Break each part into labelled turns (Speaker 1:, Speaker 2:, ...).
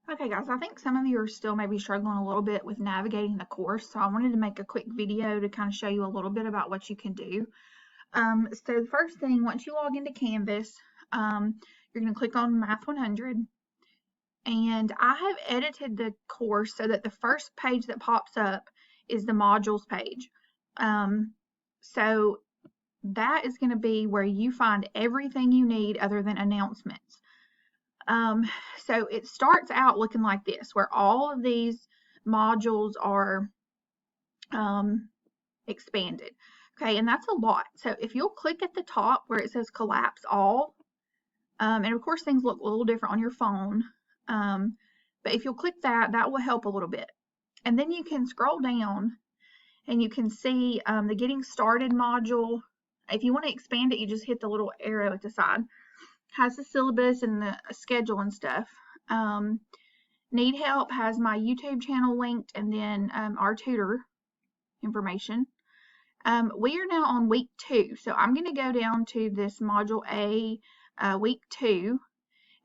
Speaker 1: Okay guys, I think some of you are still maybe struggling a little bit with navigating the course, so I wanted to make a quick video to kind of show you a little bit about what you can do. So the first thing, once you log into Canvas, you're going to click on Math 100, and I have edited the course so that the first page that pops up is the modules page. So that is going to be where you find everything you need other than announcements. So it starts out looking like this, where all of these modules are expanded. Okay, and that's a lot. So if you'll click at the top where it says collapse all, and of course things look a little different on your phone, but if you'll click that, that will help a little bit. And then you can scroll down and you can see the getting started module. If you want to expand it, you just hit the little arrow at the side. Has the syllabus and the schedule and stuff. Need help has my YouTube channel linked, and then our tutor information. We are now on week 2, so I'm going to go down to this module A, week 2,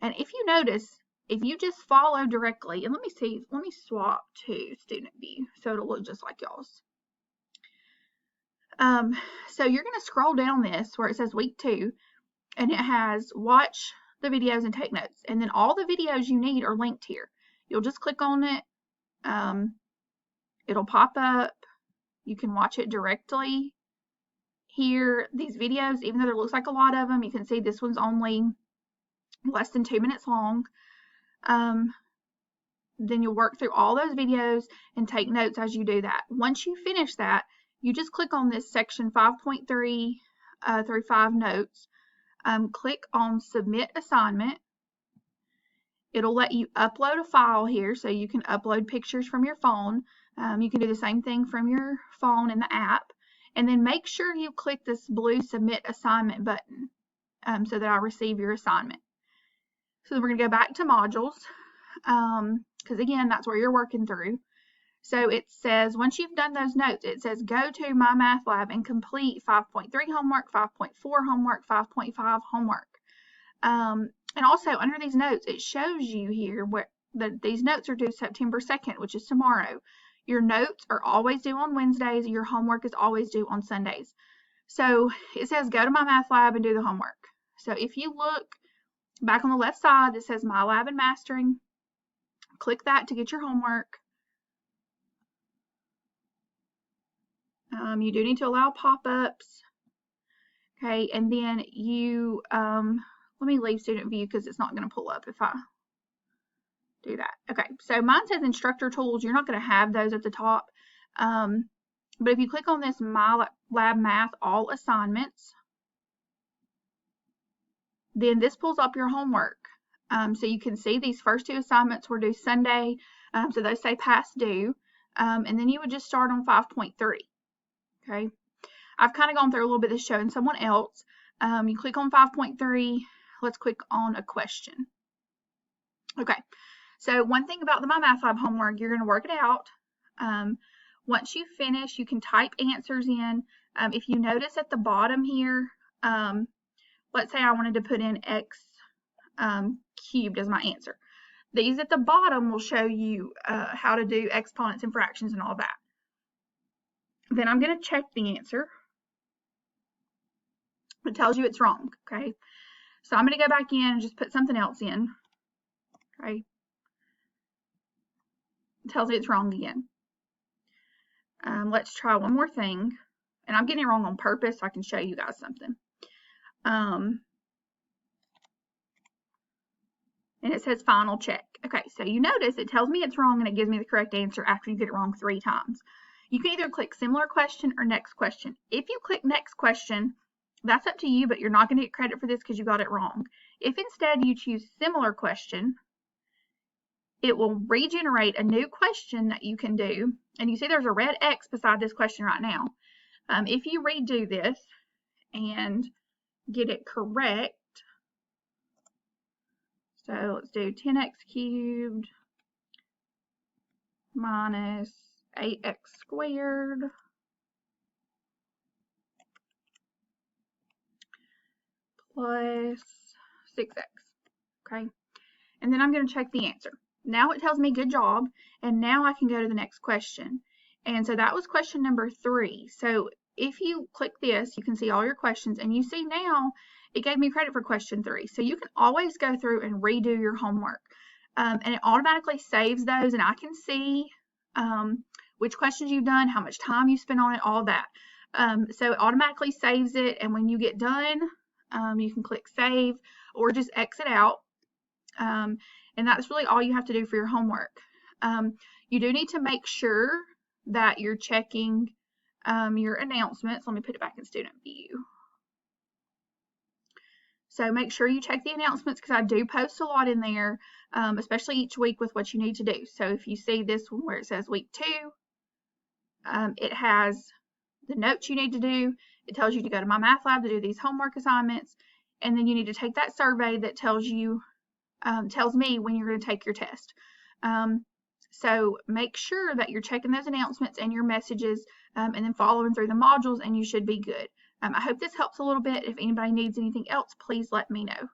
Speaker 1: and if you notice, if you just follow directly, and let me swap to student view so it'll look just like y'all's. So you're going to scroll down this where it says week 2, and it has watch the videos and take notes, and then all the videos you need are linked here. You'll just click on it, it'll pop up, you can watch it directly here. These videos, even though there looks like a lot of them, you can see this one's only less than 2 minutes long. Then you'll work through all those videos and take notes as you do that. Once you finish that, you just click on this section 5.3 through 5 notes. Click on submit assignment. It'll let you upload a file here, so you can upload pictures from your phone. You can do the same thing from your phone in the app, and then make sure you click this blue submit assignment button so that I receive your assignment. So then we're going to go back to modules because again, that's where you're working through. So it says, once you've done those notes, it says go to MyMathLab and complete 5.3 homework, 5.4 homework, 5.5 homework. And also under these notes, it shows you here where these notes are due September 2nd, which is tomorrow. Your notes are always due on Wednesdays. Your homework is always due on Sundays. So it says go to MyMathLab and do the homework. So if you look back on the left side, it says My Lab and Mastering. Click that to get your homework. You do need to allow pop-ups. Okay, and then you, let me leave student view because it's not going to pull up if I do that. Okay, so mine says instructor tools. You're not going to have those at the top. But if you click on this MyLab Math All Assignments, then this pulls up your homework. So you can see these first 2 assignments were due Sunday, so those say past due. And then you would just start on 5.3. Okay, I've kind of gone through a little bit of this showing someone else. You click on 5.3. Let's click on a question. Okay, so one thing about the MyMathLab homework, you're going to work it out. Once you finish, you can type answers in. If you notice at the bottom here, let's say I wanted to put in x cubed as my answer. These at the bottom will show you how to do exponents and fractions and all that. Then I'm going to check the answer. It tells you it's wrong, okay? So I'm going to go back in and just put something else in, okay? It tells me it's wrong again. Let's try one more thing. And I'm getting it wrong on purpose so I can show you guys something. And it says final check. Okay, so you notice it tells me it's wrong and it gives me the correct answer after you get it wrong 3 times. You can either click similar question or next question. If you click next question, that's up to you, but you're not going to get credit for this because you got it wrong. If instead you choose similar question, it will regenerate a new question that you can do. And you see there's a red X beside this question right now. If you redo this and get it correct, so let's do 10x cubed minus 8x squared plus 6x, okay? And then I'm going to check the answer. Now it tells me good job, and now I can go to the next question. And so that was question number 3. So if you click this, you can see all your questions, and you see now it gave me credit for question 3. So you can always go through and redo your homework. And it automatically saves those, and I can see which questions you've done, how much time you spent on it, all that. So it automatically saves it, and when you get done, you can click save or just exit out. And that's really all you have to do for your homework. You do need to make sure that you're checking your announcements. Let me put it back in student view. So make sure you check the announcements, because I do post a lot in there, especially each week with what you need to do. So if you see this one where it says week 2, it has the notes you need to do. It tells you to go to MyMathLab to do these homework assignments, and then you need to take that survey that tells me when you're going to take your test. So make sure that you're checking those announcements and your messages, and then following through the modules, and you should be good. I hope this helps a little bit. If anybody needs anything else, please let me know.